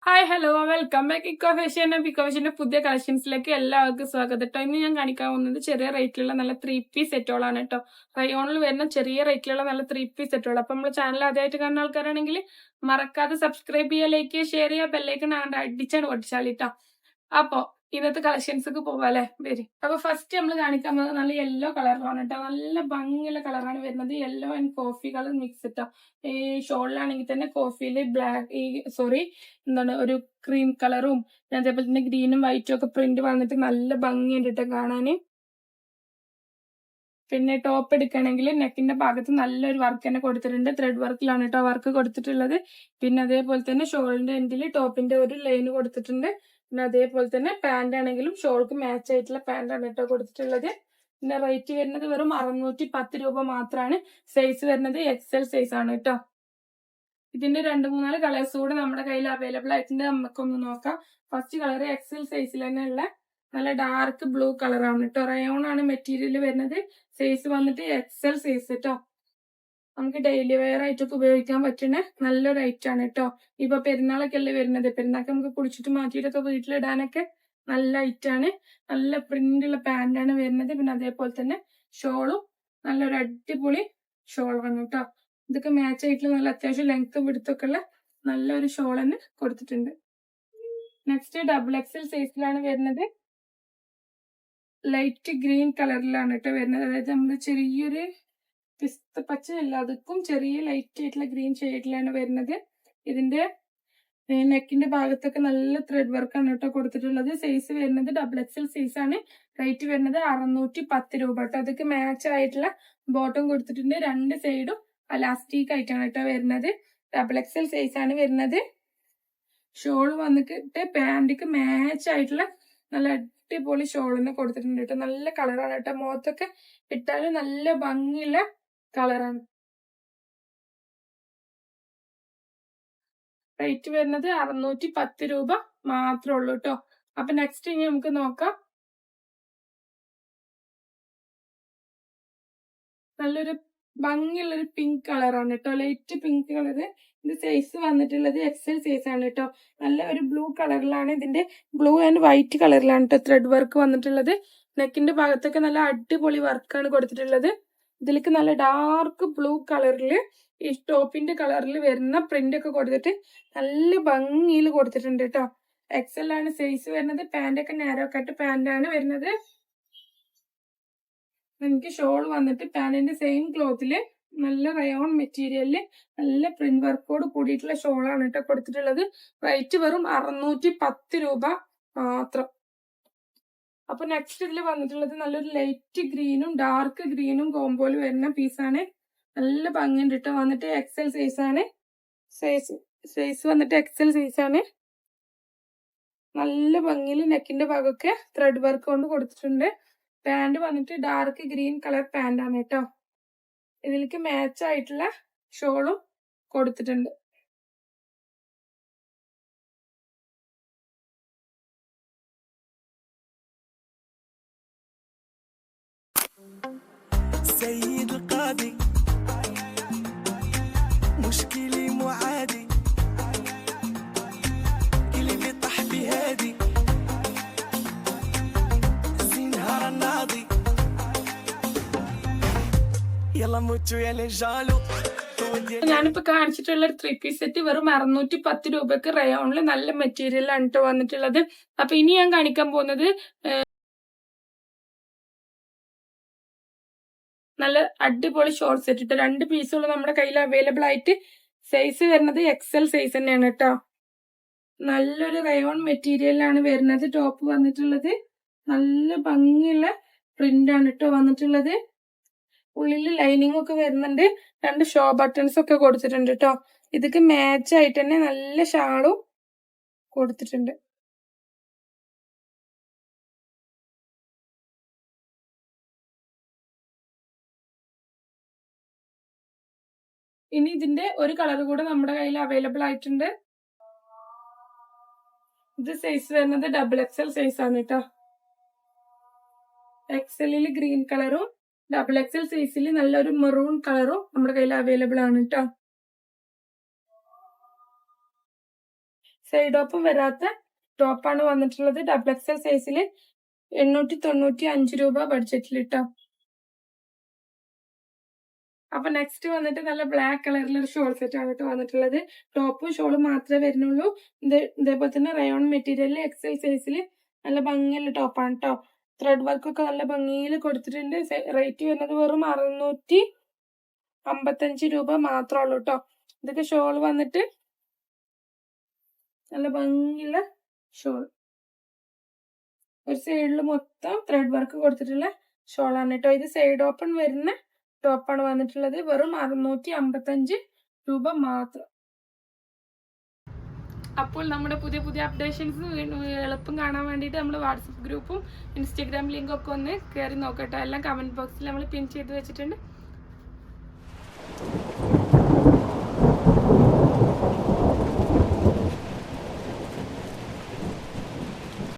Hi hello welcome back. ഇക്കോഫേഷ്യന്റെ പുതിയ കളക്ഷൻസിലേക്ക് എല്ലാവർക്കും സ്വാഗതം കേട്ടോ. ഇന്ന് ഞാൻ കാണിക്കാൻ പോകുന്നത് ചെറിയ റേറ്റിലുള്ള നല്ല 3-piece സെറ്റുകളാണ് കേട്ടോ. റയോണിൽ വരുന്ന ചെറിയ റേറ്റിലുള്ള നല്ല 3-piece സെറ്റുകൾ. അപ്പം നമ്മൾ ചാനൽ ആദ്യമായിട്ട് കാണുന്ന ആൾക്കാരാണെങ്കിൽ മറക്കാതെ സബ്സ്ക്രൈബ് ചെയ്യുക, ലൈക്ക് ചെയ്യുക, ഷെയർ ചെയ്യുക, ബെല്ലൈക്കൺ അടിച്ചാണ് പൊട്ടിച്ചാളി കേട്ടോ. അപ്പോ ഇന്നത്തെ കളക്ഷൻസ് പോവാല്ലേ വരി. അപ്പൊ ഫസ്റ്റ് നമ്മൾ കാണിക്കാൻ പോകുന്നത് നല്ല യെല്ലോ കളറാണ് കേട്ടോ. നല്ല ഭംഗിയുള്ള കളറാണ് വരുന്നത്. Yellow and coffee colour mix കേട്ടോ. ഈ ഷോളിലാണെങ്കിൽ തന്നെ കോഫിയിൽ എന്താണ് ഒരു ക്രീം കളറും അതേപോലെ തന്നെ ഗ്രീനും വൈറ്റും ഒക്കെ പ്രിന്റ് വന്നിട്ട് നല്ല ഭംഗിയുണ്ട് കേട്ടോ കാണാന്. പിന്നെ ടോപ്പ് എടുക്കുകയാണെങ്കിൽ നെക്കിന്റെ ഭാഗത്ത് നല്ലൊരു വർക്ക് തന്നെ കൊടുത്തിട്ടുണ്ട്. ത്രെഡ് വർക്കിലാണ് കേട്ടോ വർക്ക് കൊടുത്തിട്ടുള്ളത്. പിന്നെ അതേപോലെ തന്നെ ഷോളിന്റെ എൻഡിൽ ടോപ്പിന്റെ ഒരു ലൈൻ കൊടുത്തിട്ടുണ്ട്. പിന്നെ അതേപോലെ തന്നെ പാന്റ് ആണെങ്കിലും ഷോൾക്ക് മാച്ച് ആയിട്ടുള്ള പാന്റാണ് കേട്ടോ കൊടുത്തിട്ടുള്ളത്. പിന്നെ റേറ്റ് വരുന്നത് വെറും 610 രൂപ മാത്രമാണ്. സൈസ് വരുന്നത് XL സൈസ് ആണ് കേട്ടോ. ഇതിന്റെ 2-3 കളേഴ്സ് കൂടെ നമ്മുടെ കയ്യിൽ അവൈലബിൾ ആയിട്ടുണ്ട്. നമുക്കൊന്ന് നോക്കാം. ഫസ്റ്റ് കളർ XL സൈസിൽ തന്നെ ഉള്ള നല്ല ഡാർക്ക് ബ്ലൂ കളറാണ് കേട്ടോ. റയോൺ ആണ് മെറ്റീരിയൽ വരുന്നത്. സൈസ് വന്നിട്ട് XL സൈസ് കേട്ടോ. നമുക്ക് ഡെയിലി വെയർ ആയിട്ടൊക്കെ ഉപയോഗിക്കാൻ പറ്റുന്ന നല്ലൊരു ഐറ്റാണ് കേട്ടോ. ഇപ്പൊ പെരുന്നാളൊക്കെ അല്ലേ വരുന്നത്. പെരുന്നാൾക്ക് നമുക്ക് കുളിച്ചിട്ട് മാറ്റിയിട്ടൊക്കെ വീട്ടിലിടാനൊക്കെ നല്ല ഐറ്റാണ്. നല്ല പ്രിന്റുള്ള പാന്റാണ് വരുന്നത്. പിന്നെ അതേപോലെ തന്നെ ഷോളും നല്ലൊരു അടിപൊളി ഷോളാണ് കേട്ടോ. ഇതൊക്കെ മാച്ച് ആയിട്ടുള്ള നല്ല അത്യാവശ്യം ലെങ്ത്തും വിടുത്തൊക്കെ ഉള്ള നല്ലൊരു ഷോൾ തന്നെ കൊടുത്തിട്ടുണ്ട്. നെക്സ്റ്റ് XXL സൈസിലാണ് വരുന്നത്. ലൈറ്റ് ഗ്രീൻ കളറിലാണ് കേട്ടോ വരുന്നത്. അതായത് നമ്മൾ ചെറിയൊരു പിസ്ത പച്ചയല്ല, അതുക്കും ചെറിയ ലൈറ്റ് ആയിട്ടുള്ള ഗ്രീൻ ഷെയ്ഡിലാണ് വരുന്നത്. ഇതിന്റെ നെക്കിന്റെ ഭാഗത്തൊക്കെ നല്ല ത്രെഡ് വർക്കാണ് കേട്ടോ കൊടുത്തിട്ടുള്ളത്. സൈസ് വരുന്നത് XXL സൈസ് ആണ്. റേറ്റ് വരുന്നത് 610 രൂപ കേട്ടോ. അതൊക്കെ മാച്ച് ആയിട്ടുള്ള ബോട്ടം കൊടുത്തിട്ടുണ്ട്. രണ്ട് സൈഡും അലാസ്റ്റിക് ആയിട്ടാണ് കേട്ടോ വരുന്നത്. XXL സൈസ് ആണ് വരുന്നത്. ഷോൾ വന്നിട്ട് പാന്റിക്ക് മാച്ച് ആയിട്ടുള്ള നല്ല അടിപൊളി ഷോളിന് കൊടുത്തിട്ടുണ്ട് കേട്ടോ. നല്ല കളറാണ് കേട്ടോ. മുഖത്തൊക്കെ ഇട്ടാലും നല്ല ഭംഗിയുള്ള കളറാണ്. റേറ്റ് വരുന്നത് 610 രൂപ മാത്രമേ ഉള്ളൂ കേട്ടോ. അപ്പൊ നെക്സ്റ്റ് ഇനി നമുക്ക് നോക്കാം. നല്ലൊരു ഭംഗിയുള്ളൊരു പിങ്ക് കളറാണ് കേട്ടോ. Light pink colour. ഇത് സൈസ് വന്നിട്ടുള്ളത് XL സൈസ് ആണ് കേട്ടോ. നല്ല ഒരു ബ്ലൂ കളറിലാണ്. ഇതിന്റെ ബ്ലൂ ആൻഡ് വൈറ്റ് കളറിലാണ് കേട്ടോ ത്രെഡ് വർക്ക് വന്നിട്ടുള്ളത്. നെക്കിന്റെ ഭാഗത്തൊക്കെ നല്ല അടിപൊളി വർക്കാണ് കൊടുത്തിട്ടുള്ളത്. ഇതിലേക്ക് നല്ല ഡാർക്ക് ബ്ലൂ കളറിൽ ഈ ടോപ്പിന്റെ കളറിൽ വരുന്ന പ്രിന്റ് ഒക്കെ കൊടുത്തിട്ട് നല്ല ഭംഗിയിൽ കൊടുത്തിട്ടുണ്ട് കേട്ടോ. XL ആണ് സൈസ് വരുന്നത്. പാന്റ് ഒക്കെ നാരോ കട്ട് പാന്റ് ആണ് വരുന്നത്. എനിക്ക് ഷോൾ വന്നിട്ട് പാന്റിന്റെ സെയിം ക്ലോത്തില് നല്ല റയോൺ മെറ്റീരിയലില് നല്ല പ്രിന്റ് വർക്കോട് കൂടിയിട്ടുള്ള ഷോളാണ് കേട്ടോ കൊടുത്തിട്ടുള്ളത്. റേറ്റ് വെറും 610 രൂപ മാത്രം. അപ്പൊ നെക്സ്റ്റ് ഇതിൽ വന്നിട്ടുള്ളത് നല്ലൊരു ലൈറ്റ് ഗ്രീനും ഡാർക്ക് ഗ്രീനും കോമ്പോയിൽ വരുന്ന പീസാണ്. നല്ല ഭംഗിയുണ്ട് കേട്ടോ. വന്നിട്ട് XL സൈസ് ആണ്. സൈസ് വന്നിട്ട് XL സൈസ് ആണ്. നല്ല ഭംഗിയിൽ നെക്കിന്റെ ഭാഗമൊക്കെ ത്രെഡ് വർക്ക് കൊണ്ട് കൊടുത്തിട്ടുണ്ട്. പാന്റ് വന്നിട്ട് ഡാർക്ക് ഗ്രീൻ കളർ പാന്റ് ആണ് കേട്ടോ. ഇതിലേക്ക് മാച്ച് ആയിട്ടുള്ള ഷോളും കൊടുത്തിട്ടുണ്ട്. سيد القاضي مشكلي مو عادي كل اللي طح بهادي زينها الناضي يلا موتوا يا لجالو ഞാനിപ്പോ കാണിച്ചിട്ടുള്ള ഒരു 3-piece സെറ്റ് വെറും 610 രൂപക്ക് റയോണിൽ നല്ല മെറ്റീരിയൽ ആണ് കേട്ടോ വന്നിട്ടുള്ളത്. അപ്പൊ ഇനി ഞാൻ കാണിക്കാൻ പോകുന്നത് നല്ല അടിപൊളി ഷോർട്ട് സെറ്റ് ഇട്ട് 2 പീസുകൾ നമ്മുടെ കയ്യിൽ അവൈലബിൾ ആയിട്ട്. സൈസ് വരുന്നത് XL സൈസ് തന്നെയാണ് കേട്ടോ. നല്ലൊരു റയോൺ മെറ്റീരിയലാണ് വരുന്നത്. ടോപ്പ് വന്നിട്ടുള്ളത് നല്ല ഭംഗിയുള്ള പ്രിന്റ് ആണ് കേട്ടോ വന്നിട്ടുള്ളത്. ഉള്ളിൽ ലൈനിങ് ഒക്കെ വരുന്നുണ്ട്. 2 ഷോ ബട്ടൺസ് ഒക്കെ കൊടുത്തിട്ടുണ്ട് കേട്ടോ. ഇതൊക്കെ മാച്ച് ആയിട്ട് തന്നെ നല്ല ഷാളും കൊടുത്തിട്ടുണ്ട്. ഇനി ഇതിന്റെ ഒരു കളർ കൂടെ നമ്മുടെ കയ്യിൽ അവൈലബിൾ ആയിട്ടുണ്ട്. ഇത് സൈസ് വരുന്നത് XXL സൈസ് ആണ് കേട്ടോ. XL ഗ്രീൻ കളറും XXL സൈസിൽ നല്ലൊരു മെറൂൺ കളറും നമ്മുടെ കയ്യിൽ അവൈലബിൾ ആണ് കേട്ടോ. സൈഡ് ഓപ്പൺ വരാത്ത ടോപ്പാണ് വന്നിട്ടുള്ളത്. XXL സൈസിൽ 895 രൂപ ബഡ്ജറ്റിൽ ട്ടോ. അപ്പൊ നെക്സ്റ്റ് വന്നിട്ട് നല്ല ബ്ലാക്ക് കളറിലൊരു ഷോൾ സെറ്റ് ആണ് കേട്ടോ വന്നിട്ടുള്ളത്. ടോപ്പും ഷോളും മാത്രമേ വരുന്നുള്ളൂ. ഇതേപോലെ തന്നെ റയോൺ മെറ്റീരിയലിൽ XL സൈസിൽ നല്ല ഭംഗിയുള്ള ടോപ്പാണ് കേട്ടോ. ത്രെഡ് വർക്ക് ഒക്കെ നല്ല ഭംഗിയിൽ കൊടുത്തിട്ടുണ്ട്. റേറ്റ് വരുന്നത് വെറും 655 രൂപ മാത്രമേ ഉള്ളൂ കേട്ടോ. ഇതൊക്കെ ഷോൾ വന്നിട്ട് നല്ല ഭംഗിയുള്ള ഷോൾ, ഒരു സൈഡിൽ മൊത്തം ത്രെഡ് വർക്ക് കൊടുത്തിട്ടുള്ള ഷോളാണ് കേട്ടോ. ഇത് സൈഡ് ഓപ്പൺ വരുന്ന ടോപ്പാണ് വന്നിട്ടുള്ളത്. വെറും 655 രൂപ മാത്രം. അപ്പോൾ നമ്മുടെ പുതിയ പുതിയ അപ്ഡേഷൻസ് എളുപ്പം കാണാൻ വേണ്ടിയിട്ട് നമ്മൾ വാട്സപ്പ് ഗ്രൂപ്പും ഇൻസ്റ്റാഗ്രാം ലിങ്കും ഒക്കെ ഒന്ന് കയറി നോക്കട്ടെ. എല്ലാം കമന്റ് ബോക്സിൽ നമ്മൾ പിൻ ചെയ്ത് വെച്ചിട്ടുണ്ട്.